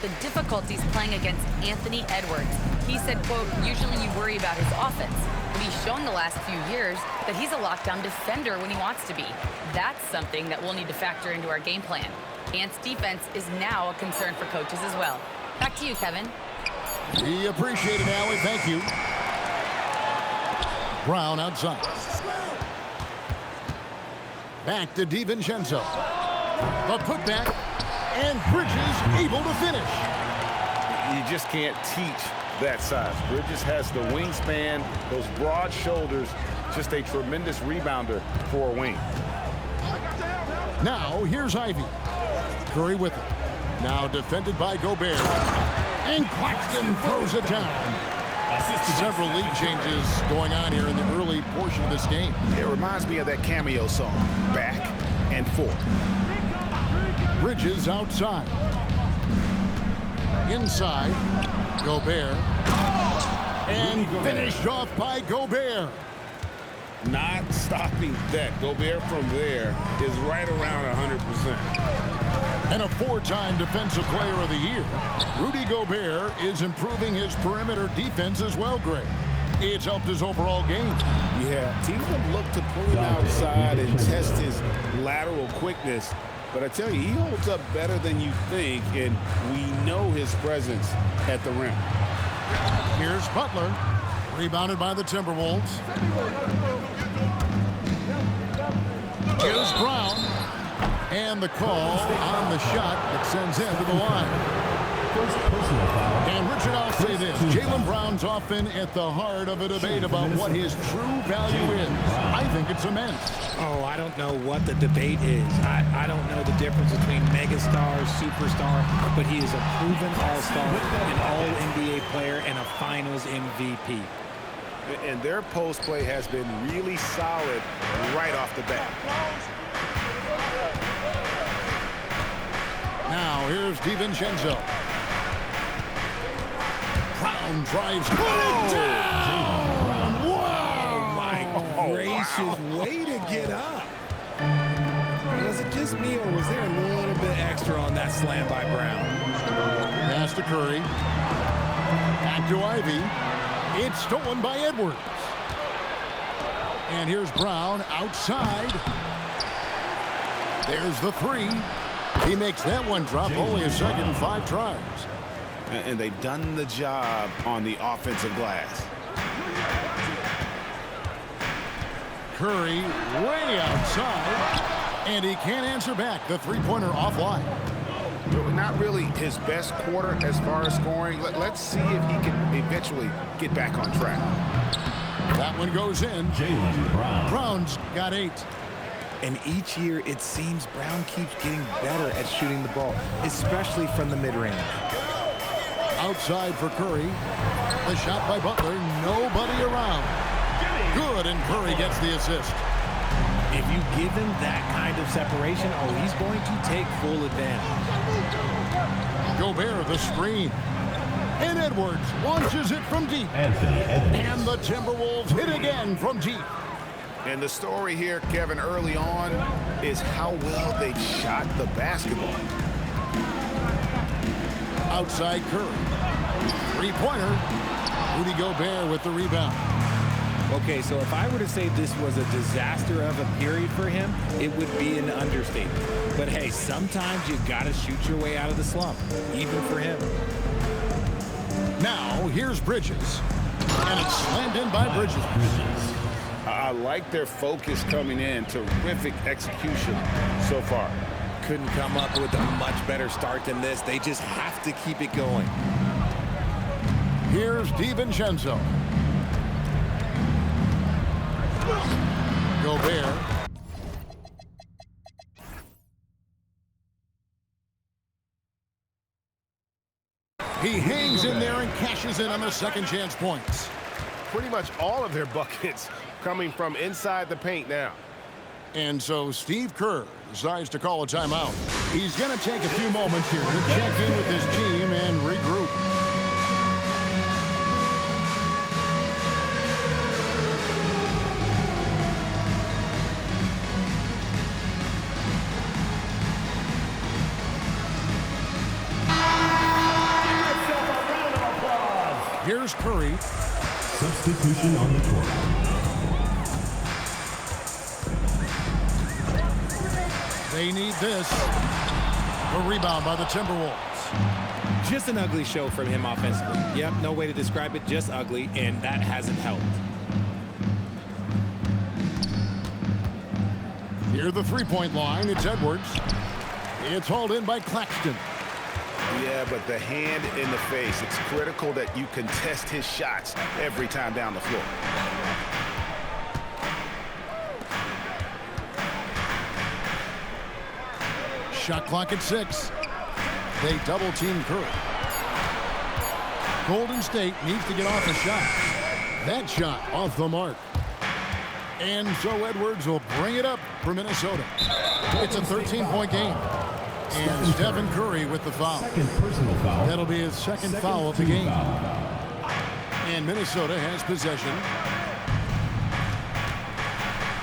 the difficulties playing against Anthony Edwards. He said, quote, usually you worry about his offense, but he's shown the last few years that he's a lockdown defender when he wants to be. That's something that we'll need to factor into our game plan. Ant's defense is now a concern for coaches as well. Back to you, Kevin. We appreciate it, Allie. Thank you. Brown outside. Back to DiVincenzo. The putback, and Bridges able to finish. You just can't teach that size. Bridges has the wingspan, those broad shoulders, just a tremendous rebounder for a wing. Now, here's Ivy. Curry with it. Now defended by Gobert. And Claxton throws it down. Several league changes going on here in the early portion of this game. It reminds me of that Cameo song, Back and Forth. Bridges outside. Inside, Gobert. And finished off by Gobert. Not stopping that. Gobert from there is right around 100%. And a four-time Defensive Player of the Year. Rudy Gobert is improving his perimeter defense as well, Greg. It's helped his overall game. Yeah, teams have looked to pull him outside and test his lateral quickness. But I tell you, he holds up better than you think, and we know his presence at the rim. Here's Butler, rebounded by the Timberwolves. Here's Brown, and the call on the shot that sends him to the line. And Richard, I'll say this, Jaylen Brown's often at the heart of a debate about what his true value is. I think it's immense. Oh, I don't know what the debate is. I don't know the difference between megastar, superstar, but he is a proven all-star, an all-NBA player, and a finals MVP. And their post play has been really solid right off the bat. Now, here's DiVincenzo. Brown drives. Down! Wow! My gracious, way to get up. Was it just me, or was there a little bit extra on that slam by Brown? Pass to Curry. Back to Ivy. It's stolen by Edwards. And here's Brown outside. There's the three. He makes that one drop, only a second and 5 tries. And they've done the job on the offensive glass. Curry way outside. And he can't answer back. The three-pointer offline. Not really his best quarter as far as scoring. Let's see if he can eventually get back on track. That one goes in. Jaylen Brown. Brown's got 8. And each year, it seems Brown keeps getting better at shooting the ball, especially from the mid-range. Outside for Curry. The shot by Butler. Nobody around. Good, and Curry gets the assist. If you give him that kind of separation, oh, he's going to take full advantage. Gobert, the screen. And Edwards launches it from deep. Anthony Edwards. And the Timberwolves hit again from deep. And the story here, Kevin, early on is how well they shot the basketball. Outside Curry. Three-pointer. Rudy Gobert with the rebound. Okay, so if I were to say this was a disaster of a period for him, it would be an understatement. But hey, sometimes you gotta shoot your way out of the slump, even for him. Now, here's Bridges. And it's slammed in by Bridges. I like their focus coming in. Terrific execution so far. Couldn't come up with a much better start than this. They just have to keep it going. Here's DiVincenzo. Gobert. He hangs in there and cashes in on the second chance points. Pretty much all of their buckets coming from inside the paint now. And so Steve Kerr decides to call a timeout. He's going to take a few moments here to check in with his team and regroup. Here's Curry. Substitution on the court. They need this. A rebound by the Timberwolves. Just an ugly show from him offensively. Yep, no way to describe it, just ugly, and that hasn't helped. Near the three-point line, it's Edwards. It's hauled in by Claxton. Yeah, but the hand in the face, it's critical that you contest his shots every time down the floor. Shot clock at 6. They double-team Curry. Golden State needs to get off a shot. That shot off the mark. And so Edwards will bring it up for Minnesota. It's a 13-point game. And Stephen Curry with the foul. Second personal foul. That'll be his second foul of the game. And Minnesota has possession.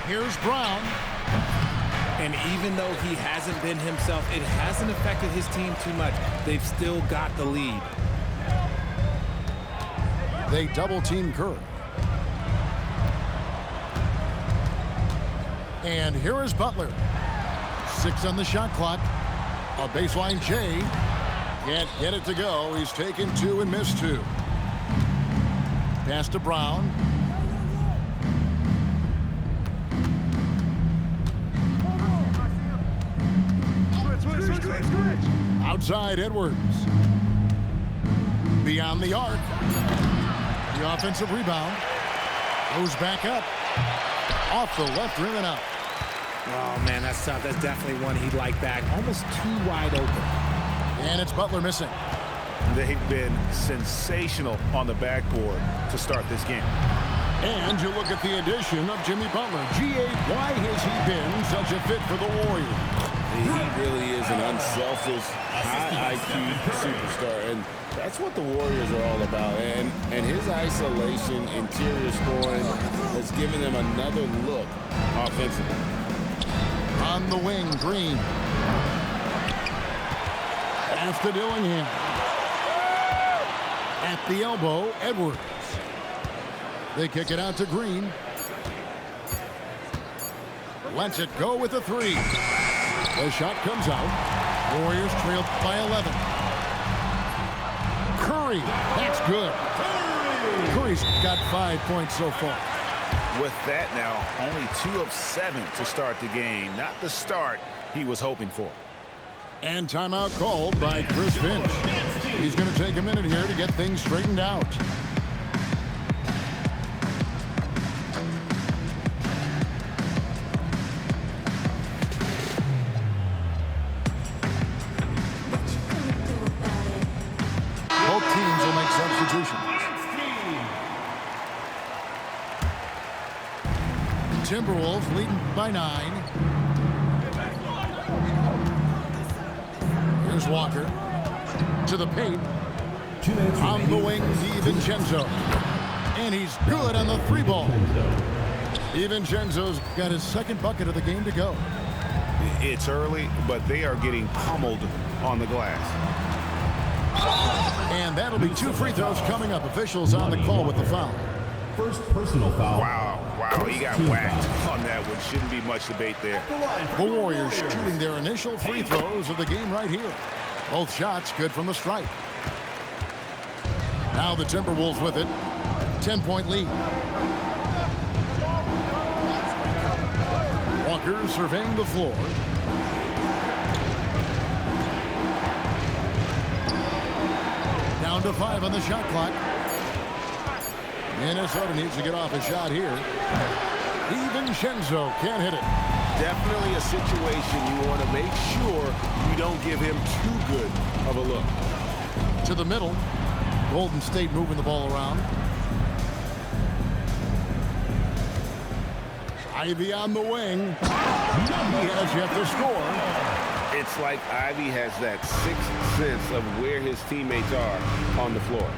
Here's Brown. And even though he hasn't been himself, it hasn't affected his team too much. They've still got the lead. They double-team Curry. And here is Butler. 6 on the shot clock. A baseline J. Can't get it to go. He's taken 2 and missed 2. Pass to Brown. Outside Edwards. Beyond the arc. The offensive rebound. Goes back up. Off the left rim and out. Oh, man, that's tough. That's definitely one he'd like back. Almost too wide open. And it's Butler missing. They've been sensational on the backboard to start this game. And you look at the addition of Jimmy Butler. G.A., why has he been such a fit for the Warriors? He really is an unselfish, high IQ superstar, and that's what the Warriors are all about. And his isolation, interior scoring has given them another look offensively. On the wing, Green. Pass to Dillingham. At the elbow, Edwards. They kick it out to Green. Lets it go with a 3. The shot comes out. Warriors trail by 11. Curry, that's good. Curry's got 5 points so far. With that now, only 2 of 7 to start the game. Not the start he was hoping for. And timeout called by Chris Finch. He's going to take a minute here to get things straightened out. Both teams will make substitutions. Timberwolves leading by 9. Here's Walker to the paint. 2 minutes On the remaining. wing, DiVincenzo. And he's good on the 3 ball. DiVincenzo's got his second bucket of the game to go. It's early, but they are getting pummeled on the glass. And that'll be 2 free throws coming up. Officials on the call with the foul. First personal foul. Wow, he got whacked on that one. Shouldn't be much debate there. The Warriors shooting their initial free throws of the game right here. Both shots good from the stripe. Now the Timberwolves with it. 10-point lead. Walker surveying the floor. Down to 5 on the shot clock. Minnesota needs to get off a shot here. DiVincenzo can't hit it. Definitely a situation you want to make sure you don't give him too good of a look. To the middle. Golden State moving the ball around. Ivy on the wing. He has yet to score. It's like Ivy has that sixth sense of where his teammates are on the floor.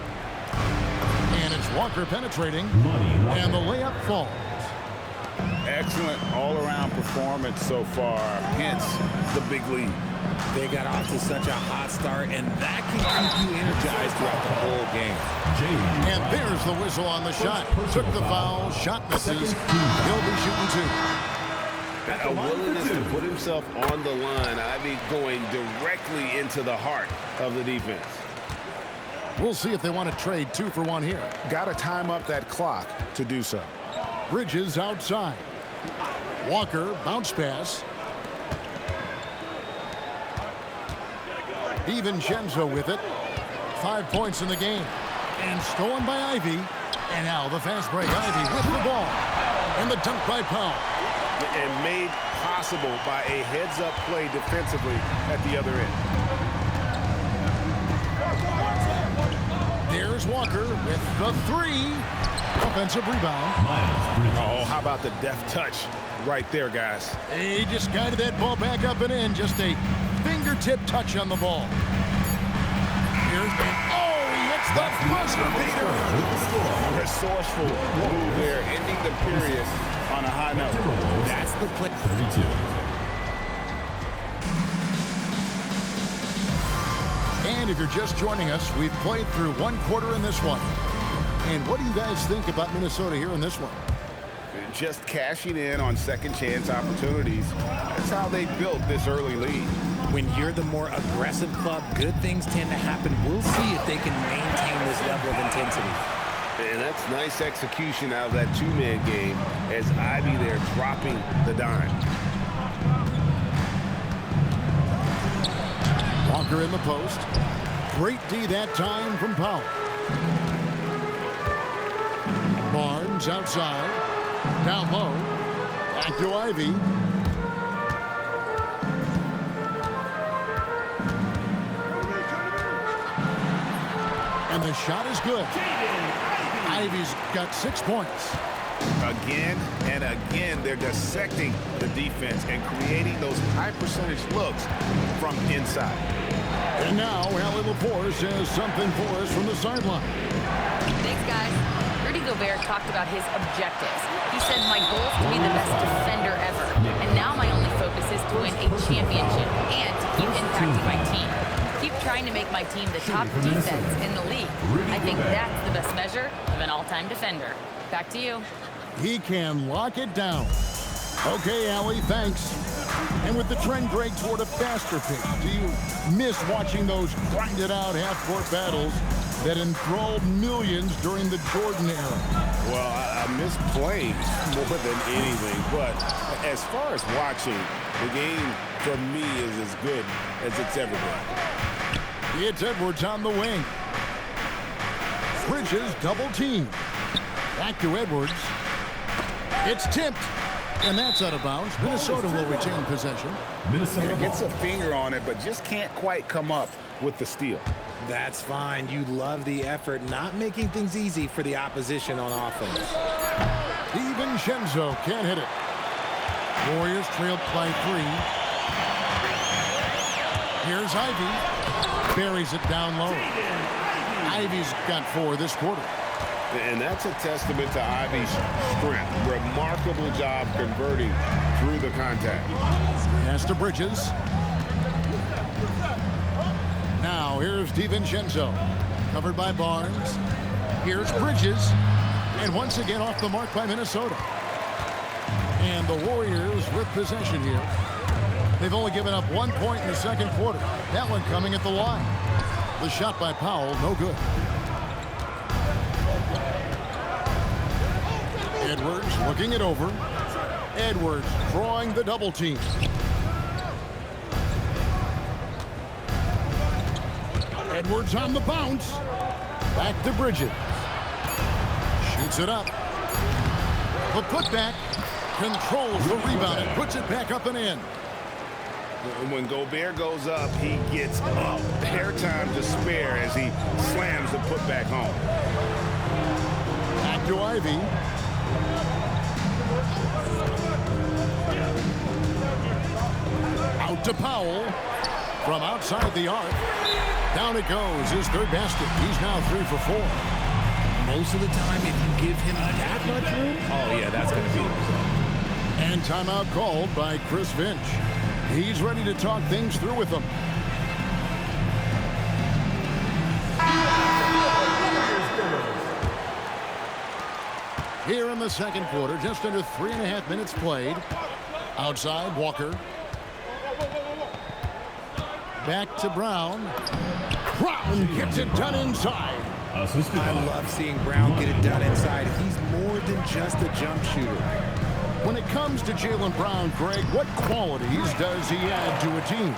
And it's Walker penetrating. And the layup falls. Excellent all-around performance so far, hence the big lead. They got off to such a hot start, and that can keep you energized throughout the whole game. And there's the whistle on the shot. Took the foul, shot misses. He'll be shooting two. A willingness to put himself on the line. Ivy going directly into the heart of the defense. We'll see if they want to trade 2 for 1 here. Got to time up that clock to do so. Bridges outside. Walker, bounce pass. DiVincenzo with it. 5 points in the game. And stolen by Ivy. And now the fast break. Ivy with the ball. And the dunk by Powell. And made possible by a heads-up play defensively at the other end. There's Walker with the 3. Offensive rebound. Oh, how about the deft touch right there, guys? He just guided that ball back up and in. Just a fingertip touch on the ball. Here's he hits the buzzer beater. Resourceful move there, ending the period on a high note. That's the play. 32. And if you're just joining us, we've played through 1 quarter in this one. And what do you guys think about Minnesota here in this one? Just cashing in on second chance opportunities. That's how they built this early lead. When you're the more aggressive club, good things tend to happen. We'll see if they can maintain this level of intensity. And that's nice execution out of that 2-man game as Ivy there dropping the dime. Walker in the post. Great D that time from Powell. Barnes outside. Down low. Back to Ivy. And the shot is good. Ivy's got 6 points. Again and again, they're dissecting the defense and creating those high percentage looks from inside. And now, Allie LaForce has something for us from the sideline. Thanks, guys. Rudy Gobert talked about his objectives. He said, my goal is to be the best defender ever. And now my only focus is to win a championship and to keep impacting my team. Keep trying to make my team the top defense in the league. I think that's the best measure of an all-time defender. Back to you. He can lock it down. Okay, Allie, thanks. And with the trend, Greg, toward a faster pace, do you miss watching those grinded-out half-court battles that enthralled millions during the Jordan era? Well, I miss playing more than anything, but as far as watching, the game for me is as good as it's ever been. It's Edwards on the wing. Bridges double team. Back to Edwards. It's tipped. And that's out of bounds. Minnesota will retain possession. Minnesota Gets a finger on it, but just can't quite come up with the steal. That's fine. You love the effort, not making things easy for the opposition on offense. DiVincenzo can't hit it. Warriors trailed by 3. Here's Ivy. Buries it down low. Ivy's got 4 this quarter. And that's a testament to Ivy's strength. Remarkable job converting through the contact. Pass to Bridges. Now here's DiVincenzo. Covered by Barnes. Here's Bridges. And once again off the mark by Minnesota. And the Warriors with possession here. They've only given up 1 point in the second quarter. That one coming at the line. The shot by Powell, no good. Edwards looking it over. Edwards drawing the double team. Edwards on the bounce. Back to Bridges. Shoots it up. The putback. Controls the rebound and puts it back up and in. When Gobert goes up, he gets up. Airtime to spare as he slams the putback home. Back to Ivy. Out to Powell. From outside the arc. Down it goes. His third basket. He's now 3 for 4. Most of the time, if you give him that much room, oh, yeah, that's going to be it. And timeout called by Chris Finch. He's ready to talk things through with them. Here in the second quarter, just under 3.5 minutes played. Outside, Walker. Back to Brown. Brown gets it done inside. I love seeing Brown get it done inside. He's more than just a jump shooter. When it comes to Jaylen Brown, Greg, what qualities does he add to a team?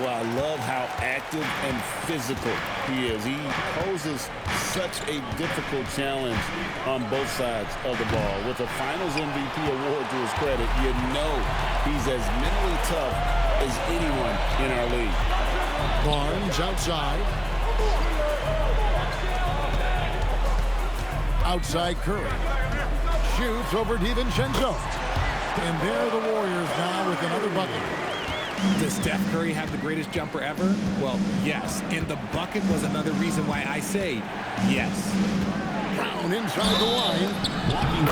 Well, I love how active and physical he is. He poses such a difficult challenge on both sides of the ball. With a Finals MVP award to his credit, you know he's as mentally tough as anyone in our league. Barnes outside. Outside Curry. Shoots over DiVincenzo. And there the Warriors now with another bucket. Does Steph Curry have the greatest jumper ever? Well, yes. And the bucket was another reason why I say yes. Brown inside the line.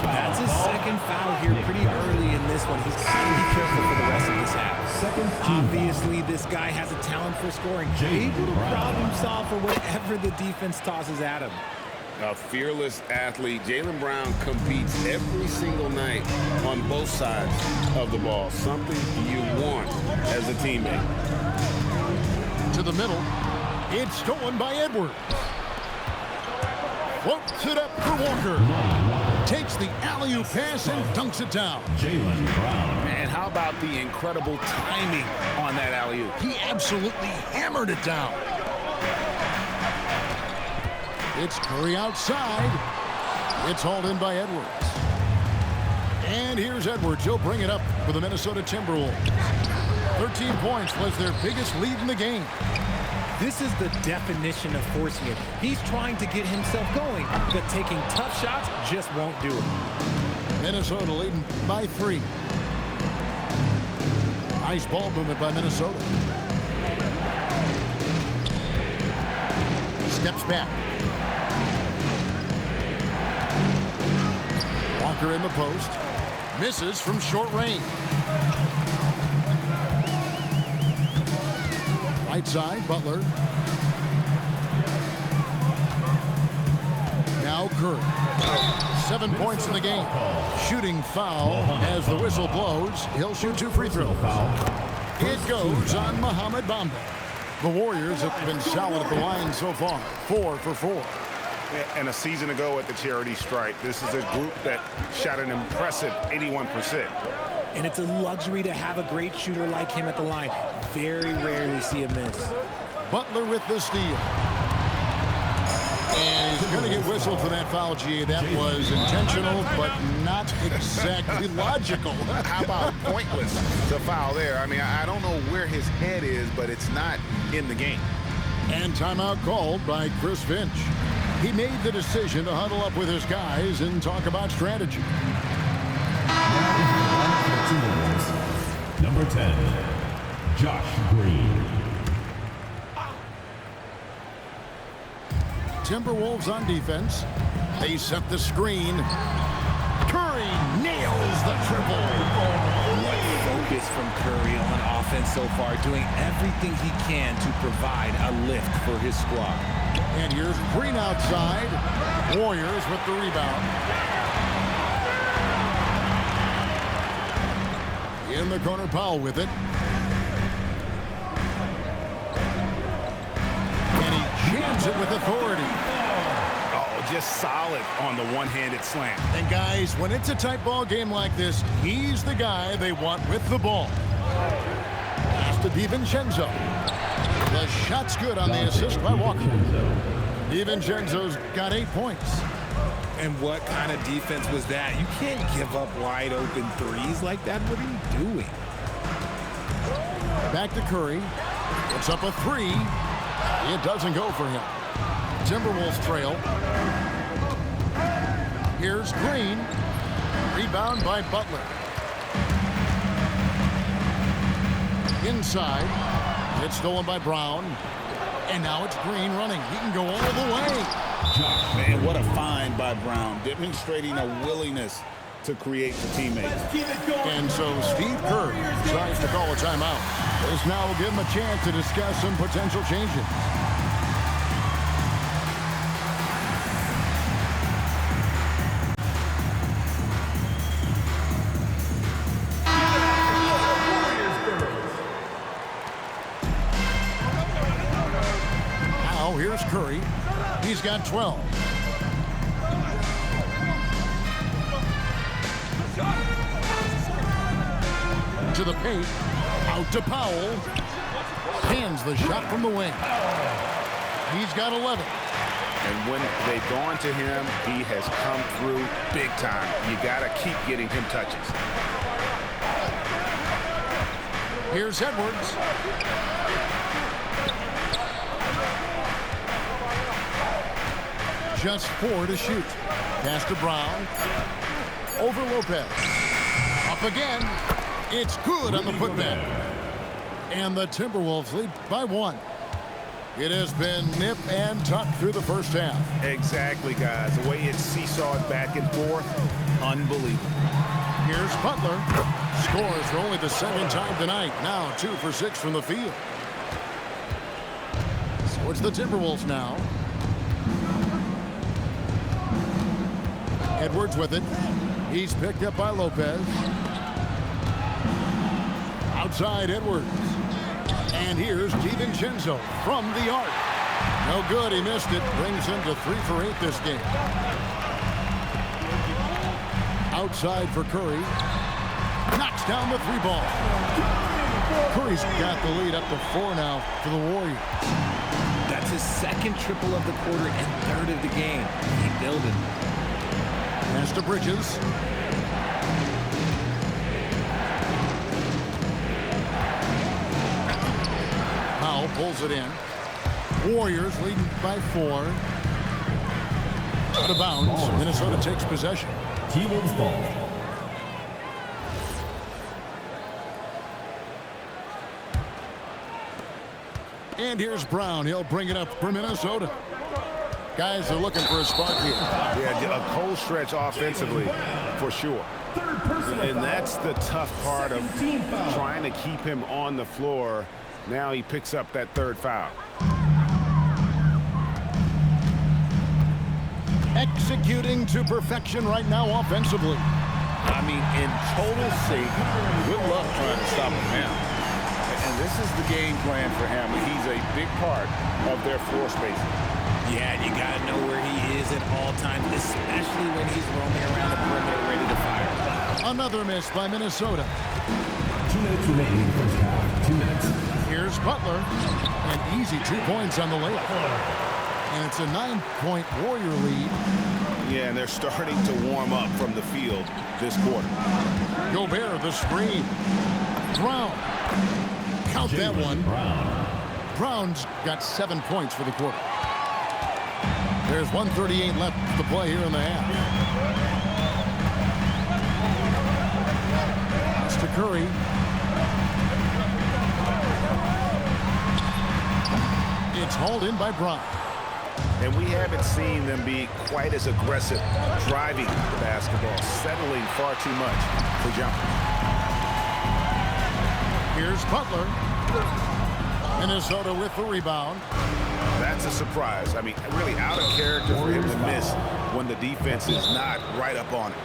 That's his second foul here pretty early in this one. He's got to be careful for the rest of this half. Obviously, this guy has a talent for scoring. Able to problem solve for whatever the defense tosses at him. A fearless athlete. Jaylen Brown competes every single night on both sides of the ball. Something you want as a teammate. To the middle. It's stolen by Edwards. Floats it up for Walker. Takes the alley-oop pass and dunks it down. Jaylen Brown. And how about the incredible timing on that alley-oop? He absolutely hammered it down. It's Curry outside. It's hauled in by Edwards. And here's Edwards. He'll bring it up for the Minnesota Timberwolves. 13 points was their biggest lead in the game. This is the definition of forcing it. He's trying to get himself going, but taking tough shots just won't do it. Minnesota leading by 3. Nice ball movement by Minnesota. Steps back. Walker in the post. Misses from short range. Right side, Butler. Now Curry. 7 points in the game. Shooting foul as the whistle blows. He'll shoot 2 free throws. It goes on Mohamed Bamba. The Warriors have been solid at the line so far. 4 for 4. And a season ago at the charity stripe, this is a group that shot an impressive 81%. And it's a luxury to have a great shooter like him at the line. Very rarely see a miss. Butler with the steal. And he's going to get whistled for that foul, G. That was intentional, but not exactly logical. How about pointless to foul there? I mean, I don't know where his head is, but it's not in the game. And timeout called by Chris Finch. He made the decision to huddle up with his guys and talk about strategy. Number 10, Josh Green. Timberwolves on defense. They set the screen. Curry nails the triple. What focus from Curry on offense so far, doing everything he can to provide a lift for his squad. And here's Green outside. Warriors with the rebound. In the corner, Powell with it. And he jams it with authority. Oh, just solid on the one-handed slam. And guys, when it's a tight ball game like this, he's the guy they want with the ball. Pass to DiVincenzo. The shot's good on the assist by Walker. DiVincenzo's got 8 points. And what kind of defense was that? You can't give up wide open threes like that. What are you doing? Back to Curry. Puts up a 3. It doesn't go for him. Timberwolves trail. Here's Green. Rebound by Butler. Inside. It's stolen by Brown. And now it's Green running. He can go all the way. Man, what a find by Brown, demonstrating a willingness to create for teammates. And so Steve Kerr tries to call a timeout. This now will give him a chance to discuss some potential changes. Now here's Curry. He's got 12. To the paint, out to Powell. Hands the shot from the wing. He's got 11. And when they've gone to him, he has come through big time. You got to keep getting him touches. Here's Edwards. Just 4 to shoot. Pass to Brown. Over Lopez. Up again. It's good on the putback. And the Timberwolves lead by 1. It has been nip and tuck through the first half. Exactly, guys. The way it's seesawed back and forth, unbelievable. Here's Butler. Scores for only the second time tonight. Now 2 for 6 from the field. So it's the Timberwolves now. Edwards with it. He's picked up by Lopez. Outside Edwards. And here's DiVincenzo from the arc. No good, he missed it. Brings him to 3 for 8 this game. Outside for Curry. Knocks down the 3 ball. Curry's got the lead up to 4 now for the Warriors. That's his second triple of the quarter and third of the game. Keep building. Pass to Bridges. Powell pulls it in. Warriors leading by 4. Out of bounds. Minnesota takes possession. T-Wolves ball. And here's Brown. He'll bring it up for Minnesota. Guys are looking for a spark here. Yeah, a cold stretch offensively, for sure. And that's the tough part of trying to keep him on the floor. Now he picks up that 3rd foul. Executing to perfection right now offensively. I mean, in total sync. Good luck trying to stop him now. And this is the game plan for him. He's a big part of their floor spacing. Yeah, you got to know where he is at all times, especially when he's roaming around the perimeter ready to fire. Another miss by Minnesota. 2 minutes remaining in the first half. 2 minutes. Here's Butler. An easy 2 points on the layup. And it's a 9-point Warrior lead. Yeah, and they're starting to warm up from the field this quarter. Gobert, the screen. Brown. Count that one. Brown's got 7 points for the quarter. There's 1:38 left to play here in the half. It's to Curry. It's hauled in by Brown. And we haven't seen them be quite as aggressive driving the basketball, settling far too much for jumpers. Here's Butler. Minnesota with the rebound. That's a surprise. I mean, really out of character for him to miss when the defense is not right up on it.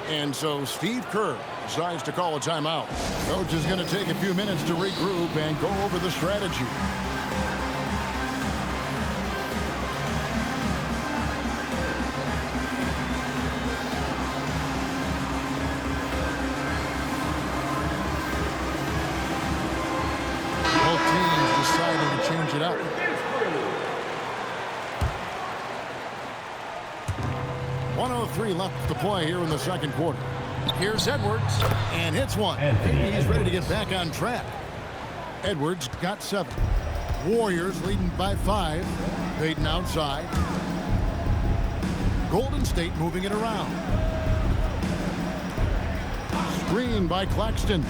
And so Steve Kerr decides to call a timeout. Coach is going to take a few minutes to regroup and go over the strategy. Both teams deciding to change it up. .103 left to play here in the second quarter. Here's Edwards, and hits one. He's ready to get back on track. Edwards got 7. Warriors leading by 5. Payton outside. Golden State moving it around. Screen by Claxton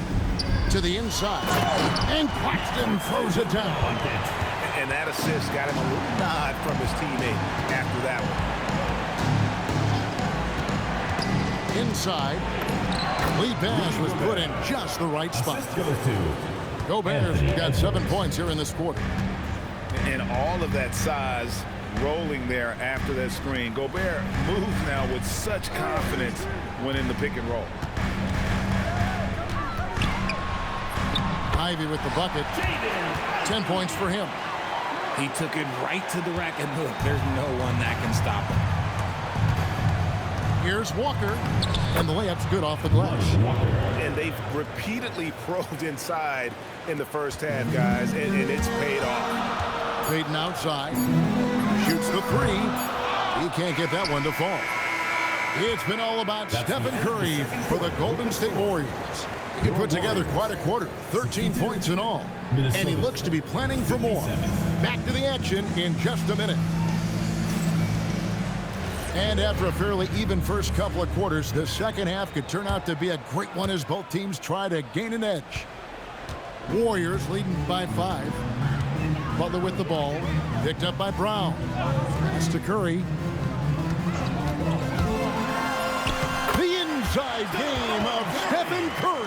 to the inside. And Claxton throws it down. And that assist got him a little nod from his teammate after that one. inside. Lead pass was put in just the right spot. Assist goes to Gobert's got 7 points here in this quarter. And all of that size rolling there after that screen. Gobert moves now with such confidence when in the pick and roll. Ivy with the bucket. 10 points for him. He took it right to the rack, and look, there's no one that can stop him. Here's Walker, and the layup's good off the glass. And they've repeatedly probed inside in the first half, guys, and it's paid off. Payton outside. Shoots the three. He can't get that one to fall. It's been all about Stephen Curry for the Golden State Warriors. He put together quite a quarter, 13 points in all. And he looks to be planning for more. Back to the action in just a minute. And after a fairly even first couple of quarters, the second half could turn out to be a great one as both teams try to gain an edge. Warriors leading by 5. Butler with the ball, picked up by Brown. Pass to Curry. The inside game of Stephen Curry.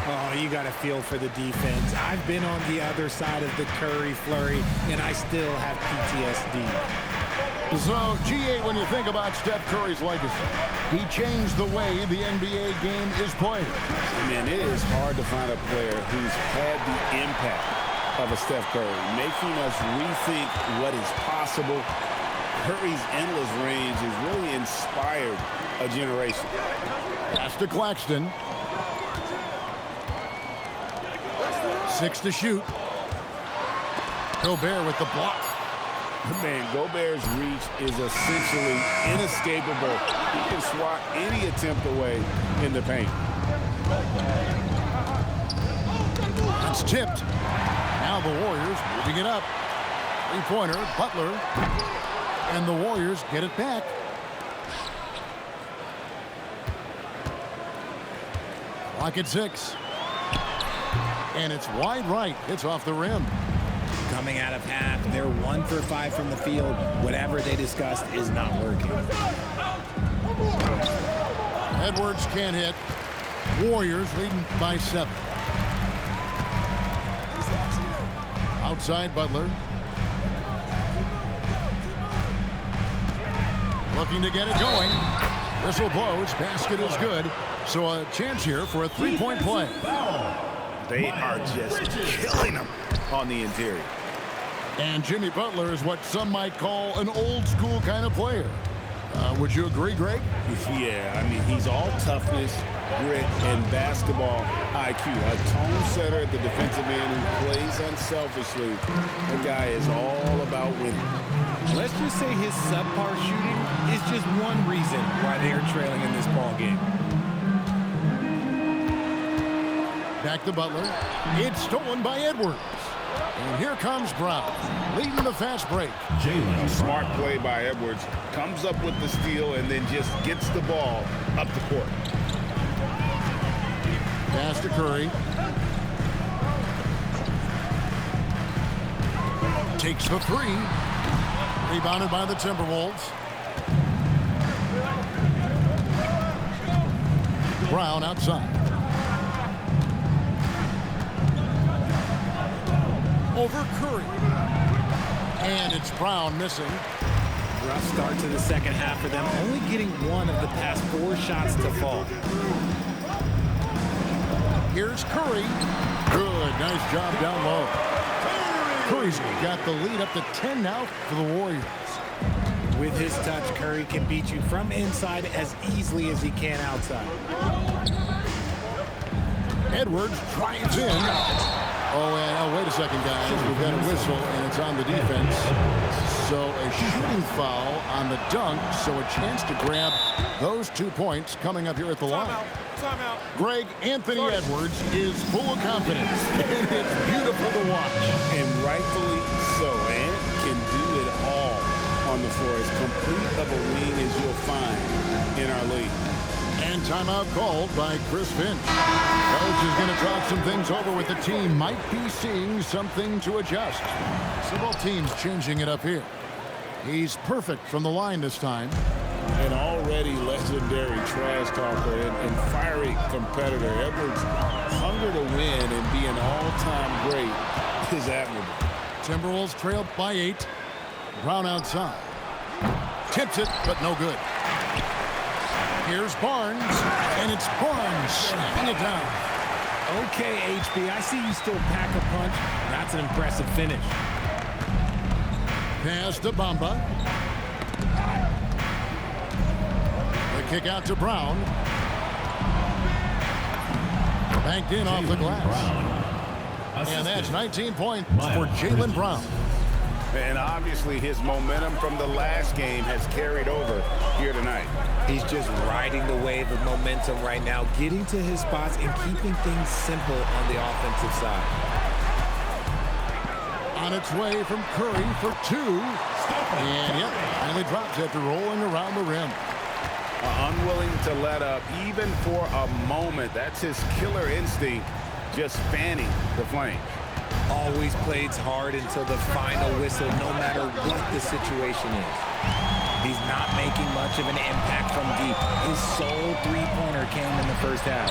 Oh, you got to feel for the defense. I've been on the other side of the Curry flurry, and I still have PTSD. So, GA, when you think about Steph Curry's legacy, he changed the way the NBA game is played. Man, it is hard to find a player who's had the impact of a Steph Curry, making us rethink what is possible. Curry's endless range has really inspired a generation. Pass to Claxton. 6 to shoot. Gobert with the block. Man, Gobert's reach is essentially inescapable. He can swat any attempt away in the paint. It's tipped. Now the Warriors moving it up. Three-pointer, Butler. And the Warriors get it back. Clock at 6. And it's wide right. It's off the rim. Coming out of half, they're 1 for 5 from the field. Whatever they discussed is not working. Edwards can't hit. Warriors leading by 7. Outside Butler. Looking to get it going. Whistle blows. Basket is good. So a chance here for a three-point play. They are just killing them on the interior. And Jimmy Butler is what some might call an old-school kind of player. Would you agree, Greg? Yeah, I mean, he's all toughness, grit, and basketball IQ. A tone setter at the defensive end who plays unselfishly. The guy is all about winning. Let's just say his subpar shooting is just one reason why they are trailing in this ball game. Back to Butler. It's stolen by Edwards. And here comes Brown, leading the fast break. A smart play by Edwards. Comes up with the steal and then just gets the ball up the court. Pass to Curry. Takes the three. Rebounded by the Timberwolves. Brown outside. Over Curry. And it's Brown missing. Rough start to the second half for them, only getting 1 of the past 4 shots to fall. Here's Curry. Good, nice job down low. Curry's got the lead up to 10 now for the Warriors. With his touch, Curry can beat you from inside as easily as he can outside. Edwards drives in. Oh, wait a second, guys. We've got a whistle, and it's on the defense. So a shooting foul on the dunk, so a chance to grab those 2 points coming up here at the line. Timeout. Greg, Anthony Edwards is full of confidence, and it's beautiful to watch. And rightfully so. And can do it all on the floor. As complete of a wing as you'll find in our league. And timeout called by Chris Finch. Coach is going to talk some things over with the team. Might be seeing something to adjust. So both teams changing it up here. He's perfect from the line this time. An already legendary trash talker and fiery competitor, Edwards' hunger to win and be an all-time great is admirable. Timberwolves trailed by 8. Brown outside. Tips it, but no good. Here's Barnes, and it's Barnes snapping it down. Okay, HB, I see you still pack a punch. That's an impressive finish. Pass to Bamba. The kick out to Brown. Banked in off the glass. And that's 19 points for Jaylen Brown. And obviously his momentum from the last game has carried over here tonight. He's just riding the wave of momentum right now, getting to his spots and keeping things simple on the offensive side. On its way from Curry for 2. And yep, finally drops after rolling around the rim. Unwilling to let up even for a moment. That's his killer instinct, just fanning the flame. Always plays hard until the final whistle, no matter what the situation is. He's not making much of an impact from deep. His sole three-pointer came in the first half.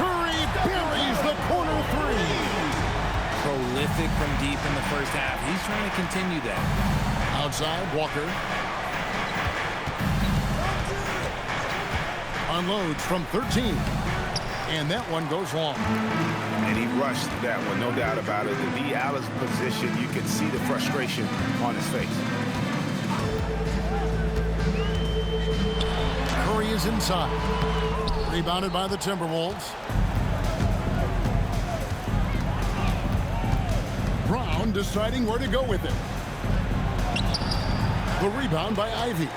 Curry buries the corner 3. Prolific from deep in the first half. He's trying to continue that. Outside, Walker. Unloads from 13. And that one goes long. And he rushed that one, no doubt about it. To be out of position, you can see the frustration on his face. Curry is inside. Rebounded by the Timberwolves. Brown deciding where to go with it. The rebound by Ivy.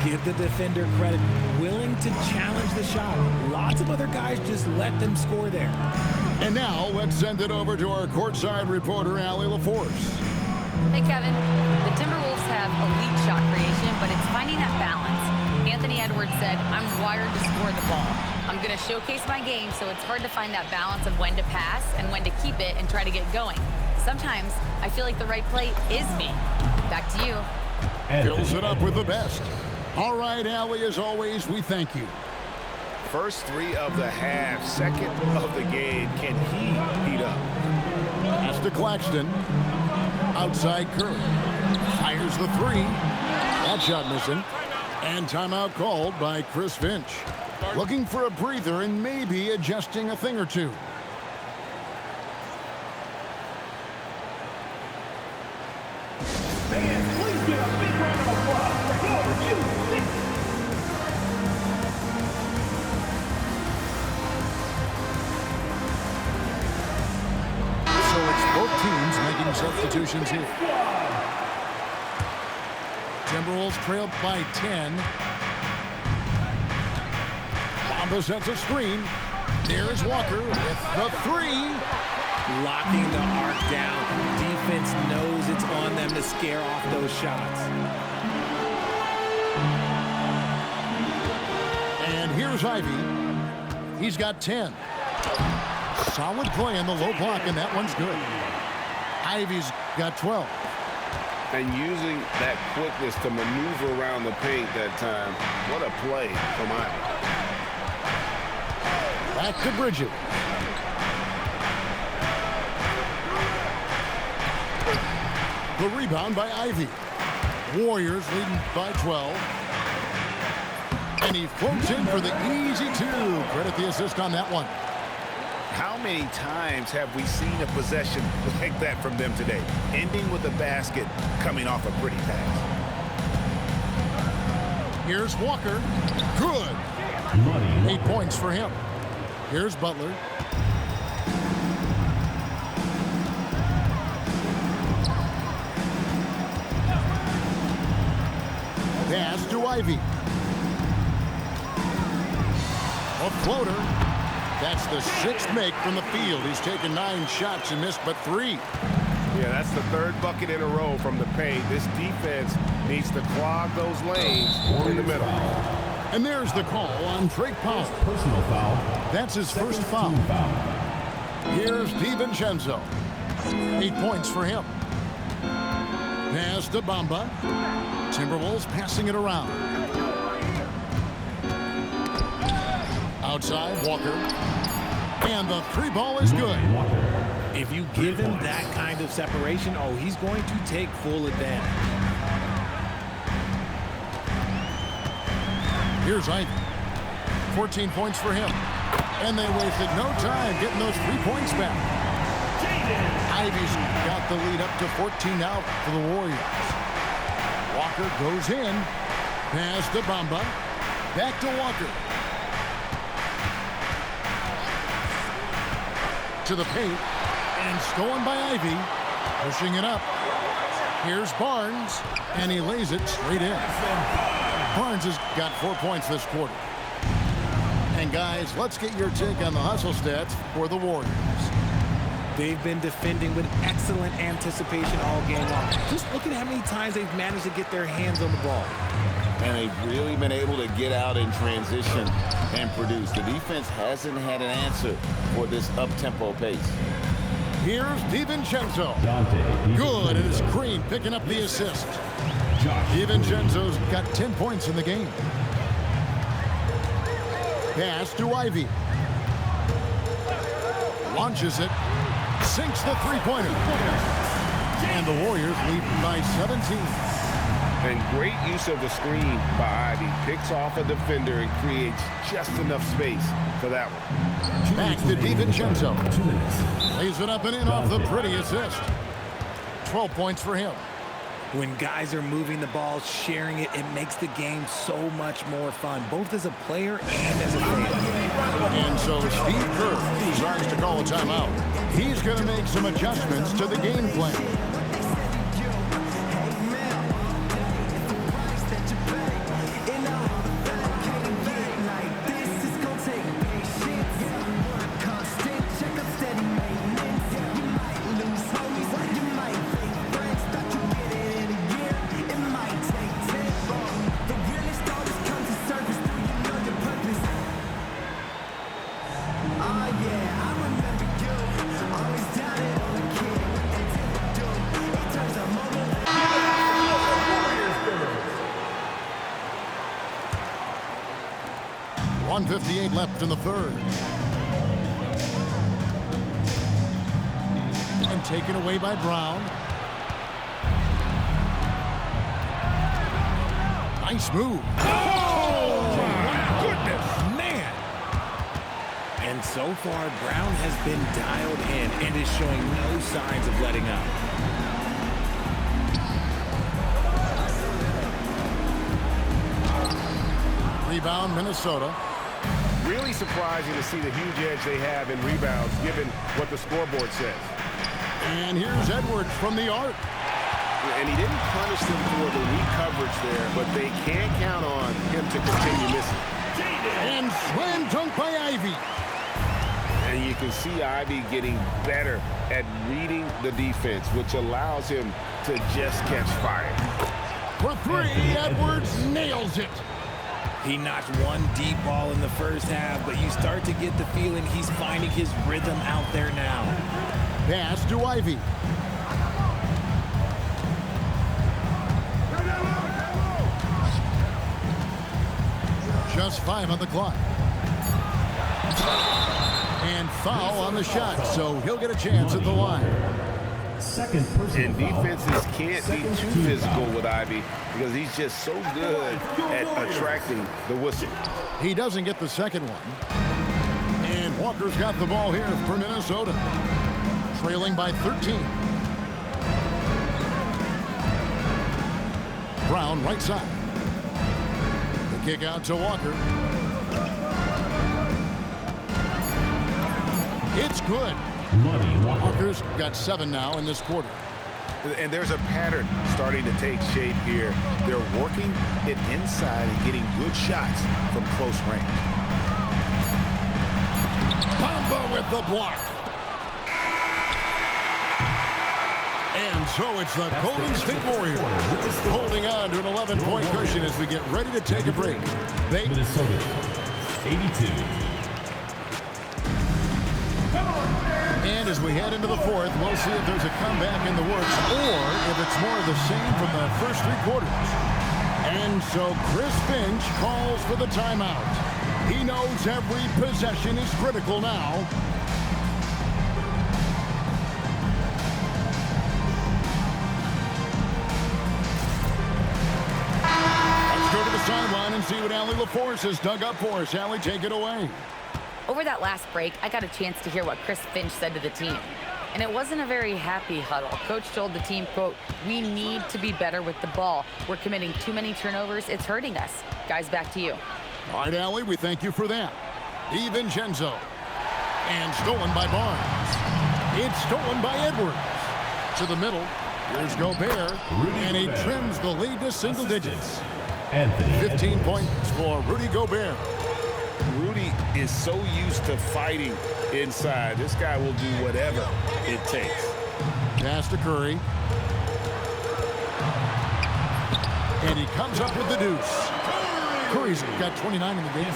Give the defender credit. Willing to challenge the shot. Lots of other guys just let them score there. And now let's send it over to our courtside reporter, Allie LaForce. Hey, Kevin. The Timberwolves have elite shot creation, but it's finding that balance. Anthony Edwards said, I'm wired to score the ball. I'm going to showcase my game, so it's hard to find that balance of when to pass and when to keep it and try to get going. Sometimes I feel like the right play is me. Back to you. Fills it up with the best. All right, Allie, as always, we thank you. First 3 of the half, second of the game. Can he heat up? Pass to Claxton. Outside Curry. Fires the 3. That shot missing. And timeout called by Chris Finch. Looking for a breather and maybe adjusting a thing or two. Substitutions here. Timberwolves trailed by 10. Bamba sets a screen. There's Walker with the 3. Locking the arc down. Defense knows it's on them to scare off those shots. And here's Ivy. He's got 10. Solid play in the low block, and that one's good. Ivy's got 12. And using that quickness to maneuver around the paint that time. What a play from Ivy. Back to Bridget. The rebound by Ivy. Warriors leading by 12. And he floats in for the easy 2. Credit the assist on that one. How many times have we seen a possession like that from them today? Ending with a basket, coming off a pretty pass. Here's Walker. Good. 8 points for him. Here's Butler. Pass to Ivy. A floater. That's the 6th make from the field. He's taken 9 shots and missed but 3. Yeah, that's the 3rd bucket in a row from the paint. This defense needs to clog those lanes in the middle. And there's the call on Drake Powell. Personal foul. That's his first foul. Here's DiVincenzo. 8 points for him. Pass to Bamba. Timberwolves passing it around. Outside, Walker. And the three ball is good. If you give him that kind of separation, oh, he's going to take full advantage. Here's Ivy. 14 points for him. And they wasted no time getting those 3 points back. Ivy's got the lead up to 14 now for the Warriors. Walker goes in. Pass to Bamba. Back to Walker. To the paint. And stolen by Ivy. Pushing it up. Here's Barnes. And he lays it straight in. Barnes has got 4 points this quarter. And guys, let's get your take on the hustle stats for the Warriors. They've been defending with excellent anticipation all game long. Just look at how many times they've managed to get their hands on the ball. And they've really been able to get out in transition and produce. The defense hasn't had an answer for this up-tempo pace. Here's DiVincenzo. Good, and it's Green picking up the assist. DiVincenzo's got 10 points in the game. Pass to Ivy. Launches it. Sinks the three-pointer. And the Warriors lead by 17. And great use of the screen by Ivy. Picks off a defender and creates just enough space for that one. Back to DiVincenzo. Lays it up and in off the pretty assist. 12 points for him. When guys are moving the ball, sharing it, it makes the game so much more fun, both as a player and as a fan. And so Steve Kerr starts to call a timeout. He's going to make some adjustments to the game plan. .158 left in the third. And taken away by Brown. Nice move. Oh, my goodness, man. And so far, Brown has been dialed in and is showing no signs of letting up. Rebound, Minnesota. Really surprising to see the huge edge they have in rebounds, given what the scoreboard says. And here's Edwards from the arc. And he didn't punish them for the weak coverage there, but they can't count on him to continue missing. And slam dunk by Ivy. And you can see Ivy getting better at reading the defense, which allows him to just catch fire. For three, Edwards nails it. He notched one deep ball in the first half, but you start to get the feeling he's finding his rhythm out there now. Pass to Ivy. Just 5 on the clock. And foul on the shot, so he'll get a chance at the line. Second personal And defenses can't be too physical with Ivy because he's just so good at attracting the whistle. He doesn't get the second one. And Walker's got the ball here for Minnesota. Trailing by 13. Brown right side. The kick out to Walker. It's good. Walker's got 7 now in this quarter. And there's a pattern starting to take shape here. They're working it inside and getting good shots from close range. Bamba with the block. And so it's the Golden State Warriors holding on to an 11-point cushion as we get ready to take a break. Minnesota, 82. And as we head into the fourth, we'll see if there's a comeback in the works or if it's more of the same from the first 3 quarters. And so Chris Finch calls for the timeout. He knows every possession is critical now. Let's go to the sideline and see what Allie LaForce has dug up for us. Allie, take it away. Over that last break, I got a chance to hear what Chris Finch said to the team. And it wasn't a very happy huddle. Coach told the team, quote, "We need to be better with the ball. We're committing too many turnovers. It's hurting us." Guys, back to you. All right, Allie, we thank you for that. DiVincenzo. And stolen by Barnes. It's stolen by Edwards. To the middle. Here's Gobert. And he trims the lead to single digits. 15 points for Rudy Gobert. Rudy is so used to fighting inside. This guy will do whatever it takes. Pass to Curry. And he comes up with the deuce. Curry's got 29 in the game.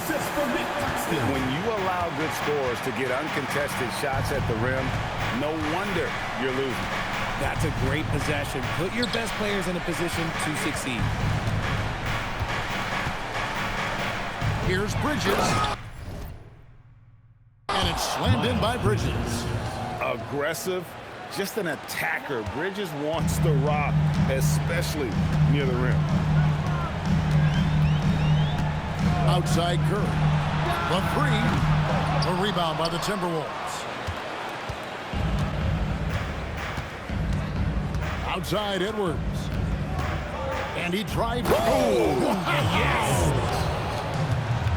When you allow good scorers to get uncontested shots at the rim, no wonder you're losing. That's a great possession. Put your best players in a position to succeed. Here's Bridges. And it's slammed in by Bridges. Aggressive, just an attacker. Bridges wants the rock, especially near the rim. Outside Curry. The three. A rebound by the Timberwolves. Outside Edwards. And he drives. Oh! Yes!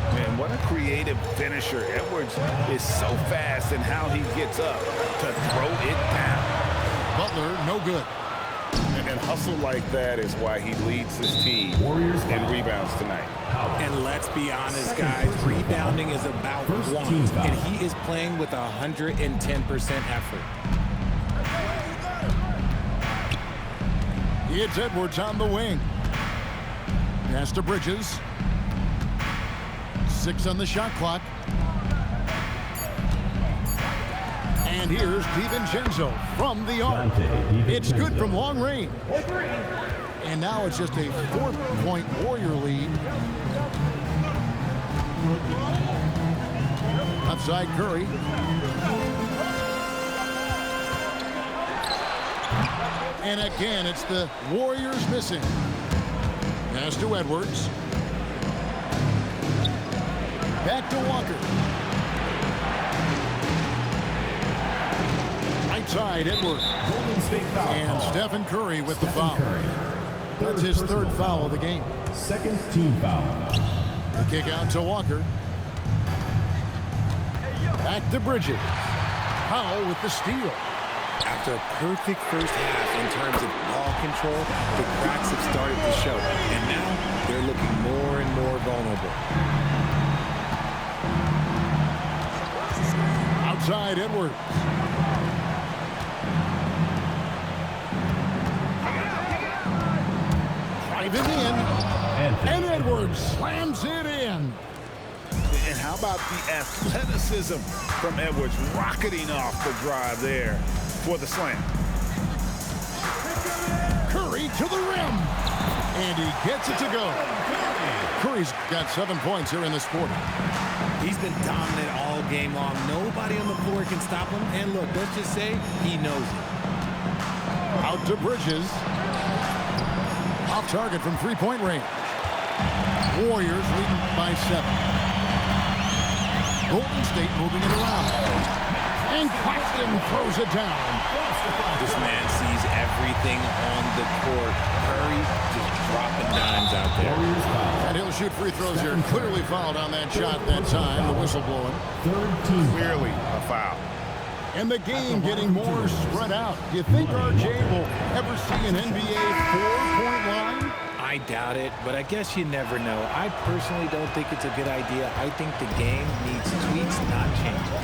Man, what a creative finisher. Edwards is so fast in how he gets up to throw it down. Butler, no good. And hustle like that is why he leads his team in rebounds tonight. And let's be honest, guys, rebounding is about one, and he is playing with 110% effort. It's Edwards on the wing. Pass to Bridges. 6 on the shot clock. And here's DiVincenzo from the arc. It's good from long range. And now it's just a 4-point Warrior lead. Outside Curry. And again, it's the Warriors missing. Pass to Edwards. Back to Walker. Right side, Edwards. And Stephen Curry with the foul. That's his 3rd foul of the game. Second team foul. The kick out to Walker. Back to Bridges. Powell with the steal. After a perfect first half in terms of ball control, the cracks have started to show. And now they're looking more and more vulnerable. Outside Edwards. Driving in. And Edwards slams it in. And how about the athleticism from Edwards rocketing off the drive there for the slam. Curry to the rim. And he gets it to go. Curry's got 7 points here in this quarter. He's been dominant all game long. Nobody on the floor can stop him. And look, let's just say he knows it. Out to Bridges. Off target from 3-point range. Warriors leading by 7. Golden State moving it around. And Claxton throws it down. This man sees everything on the court. Curry just dropping dimes out there. And he'll shoot free throws here. Clearly fouled on that shot that time. The whistle blowing. Clearly a foul. And the game getting more spread out. Do you think RJ will ever see an NBA 4-point line? I doubt it, but I guess you never know. I personally don't think it's a good idea. I think the game needs tweaks, not changes.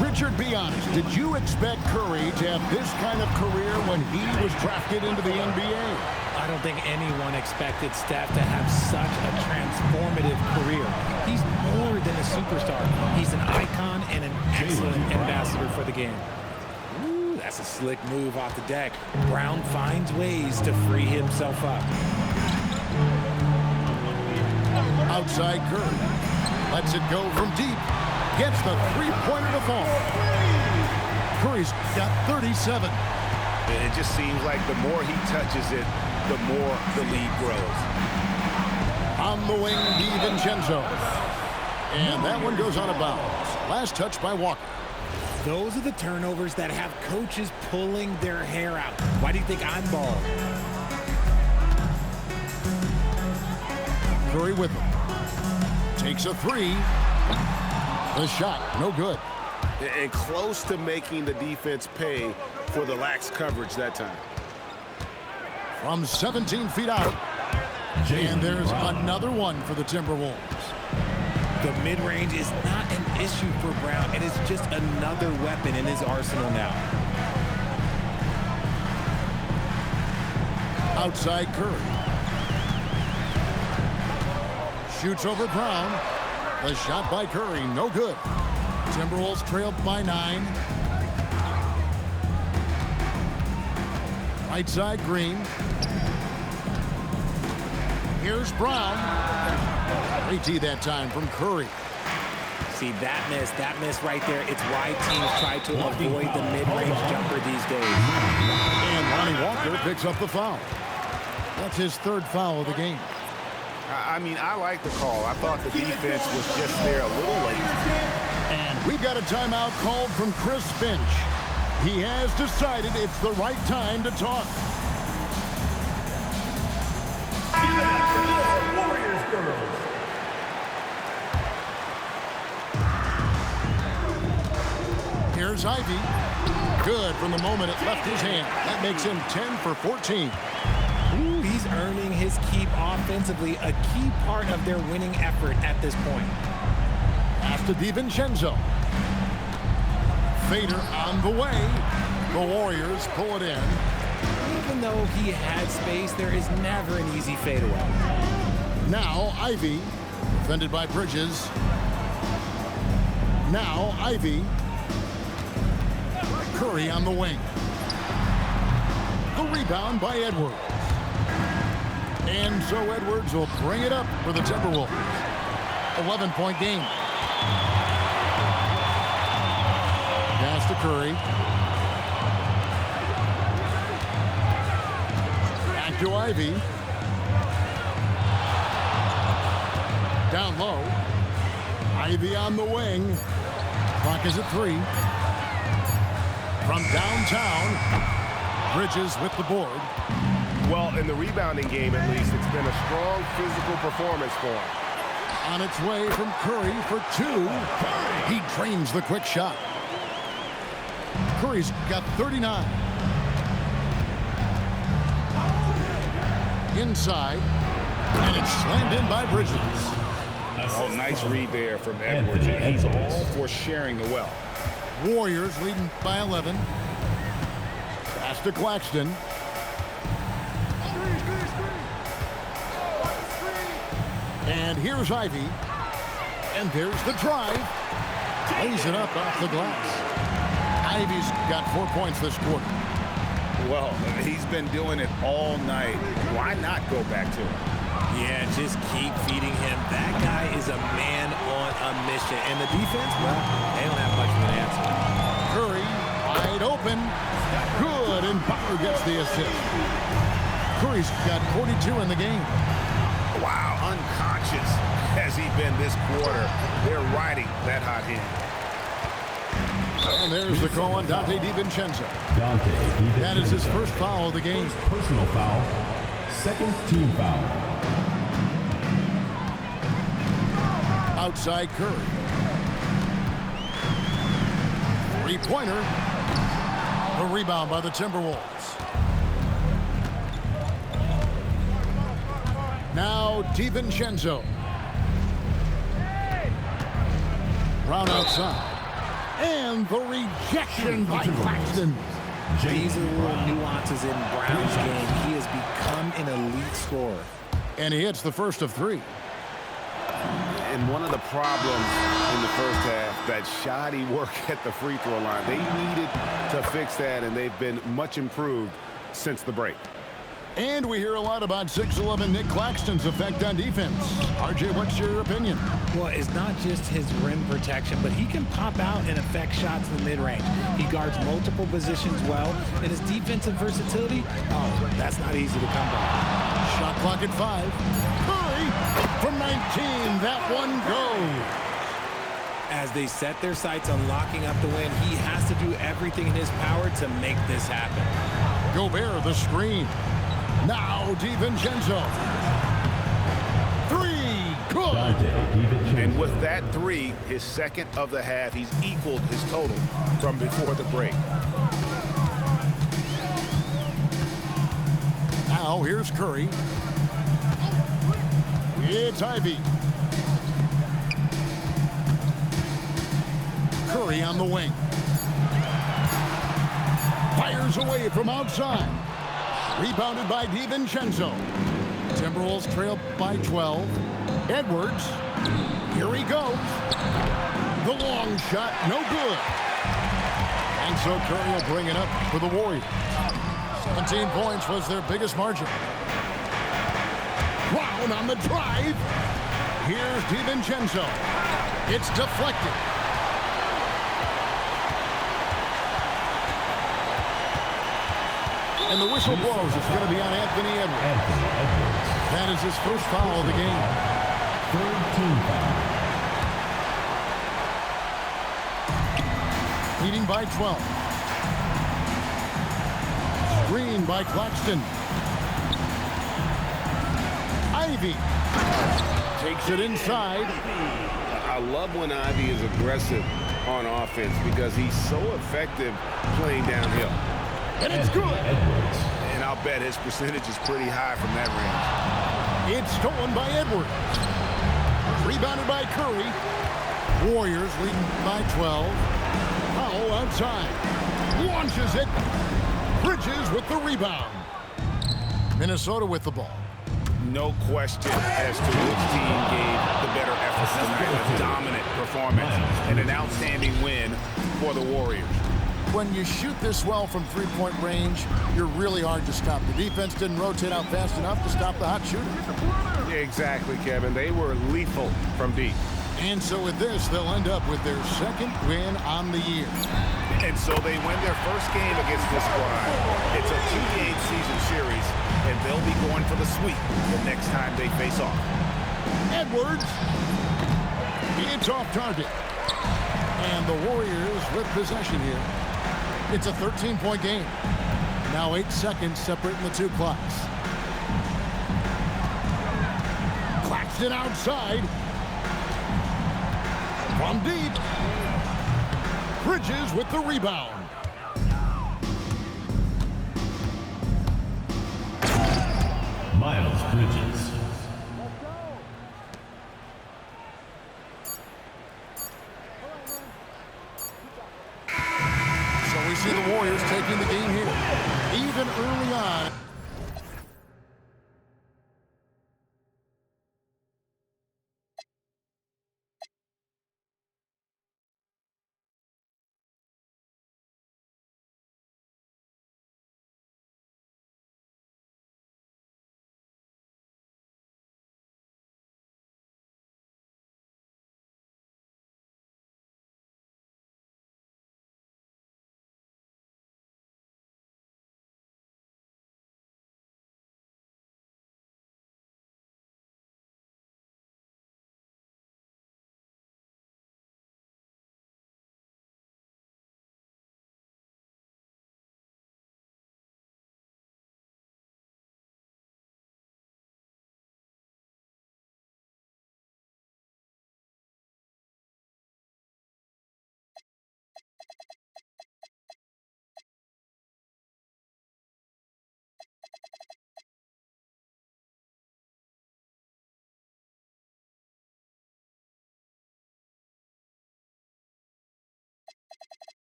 Richard, be honest. Did you expect Curry to have this kind of career when he was drafted into the NBA? I don't think anyone expected Steph to have such a transformative career. He's more than a superstar. He's an icon and an excellent ambassador for the game. that's a slick move off the deck. Brown finds ways to free himself up. Outside Curry. Lets it go from deep. Gets the three-pointer to fall. Curry's got 37. It just seems like the more he touches it, the more the lead grows. On the wing, DiVincenzo. And that one goes out of bounds. Last touch by Walker. Those are the turnovers that have coaches pulling their hair out. Why do you think I'm bald? Curry with him. Takes a three. The shot, no good. And close to making the defense pay for the lax coverage that time. From 17 feet out. And there's another one for the Timberwolves. The mid-range is not an issue for Brown. It is just another weapon in his arsenal now. Outside Curry. Shoots over Brown. The shot by Curry, no good. Timberwolves trailed by 9. Right side, Green. Here's Brown. Great tee that time from Curry. See, that miss right there. It's why teams try to avoid the mid-range jumper these days. And Lonnie Walker picks up the foul. That's his third foul of the game. I mean, I like the call. I thought the defense was just there a little late. And we've got a timeout called from Chris Finch. He has decided it's the right time to talk. Warriors girls. Here's Ivy. Good from the moment it left his hand. That makes him 10 for 14. Ooh, he's earning his keep offensively, a key part of their winning effort at this point. Pass to DiVincenzo. Fader on the way. The Warriors pull it in. Even though he had space, there is never an easy fadeaway. Now Ivy, defended by Bridges. Now Ivy. Curry on the wing. The rebound by Edwards. And so Edwards will bring it up for the Timberwolves. 11-point game. Pass to Curry. Back to Ivy. Down low. Ivy on the wing. Clock is at 3. From downtown, Bridges with the board. Well, in the rebounding game, at least, it's been a strong physical performance for him. On its way from Curry for 2. He drains the quick shot. Curry's got 39. Inside, and it's slammed in by Bridges. Oh, nice read there from Edwards. And he's all for sharing the wealth. Warriors leading by 11. Pass to Claxton. And here's Ivy. And there's the drive. Lays it up off the glass. Ivy's got 4 points this quarter. Well, he's been doing it all night. Why not go back to him? Yeah, just keep feeding him. That guy is a man on a mission. And the defense, well, they don't have much of an answer. Curry, wide open. Good, and Butler gets the assist. Curry's got 42 in the game. Wow, unconscious has he been this quarter. They're riding that hot hand. And there's the call on Donte DiVincenzo. DiVincenzo. That is his first foul of the game. Personal foul. Second team foul. Outside Curry. Three-pointer. A rebound by the Timberwolves. Now DiVincenzo. Brown outside. And the rejection by Claxton. These are the little nuances in Brown's game. He has become an elite scorer. And he hits the first of 3. And one of the problems in the first half, that shoddy work at the free throw line. They needed to fix that, and they've been much improved since the break. And we hear a lot about 6'11" Nick Claxton's effect on defense. RJ, what's your opinion? Well, it's not just his rim protection, but he can pop out and affect shots in the mid-range. He guards multiple positions well, and his defensive versatility, that's not easy to come by. Shot clock at 5. Curry from 19. That one goes. As they set their sights on locking up the win, he has to do everything in his power to make this happen. Gobert, the screen. Now DiVincenzo. 3, good. And with that 3, his second of the half, he's equaled his total from before the break. Now here's Curry. It's Ivy. Curry on the wing. Fires away from outside. Rebounded by DiVincenzo. Timberwolves trail by 12. Edwards. Here he goes. The long shot, no good. And so Curry will bring it up for the Warriors. 17 points was their biggest margin. Brown on the drive. Here's DiVincenzo. It's deflected. And the whistle blows. It's going to be on Anthony Edwards. That is his first foul of the game. Third team foul. Leading by 12. Screen by Claxton. Ivy takes it inside. I love when Ivy is aggressive on offense because he's so effective playing downhill. And it's good. And I'll bet his percentage is pretty high from that range. It's stolen by Edwards. Rebounded by Curry. Warriors leading by 12. Powell outside. Launches it. Bridges with the rebound. Minnesota with the ball. No question as to which team gave the better effort tonight. A dominant performance and an outstanding win for the Warriors. When you shoot this well from three-point range, you're really hard to stop. The defense didn't rotate out fast enough to stop the hot shooter. Exactly, Kevin. They were lethal from deep. And so with this, they'll end up with their second win on the year. And so they win their first game against this squad. It's a 2-game season series, and they'll be going for the sweep the next time they face off. Edwards. It's off target. And the Warriors with possession here. It's a 13-point game. Now 8 seconds separating the two clocks. Claxton outside. From deep. Bridges with the rebound. Miles Bridges. So we see the Warriors taking the game here. Even early on.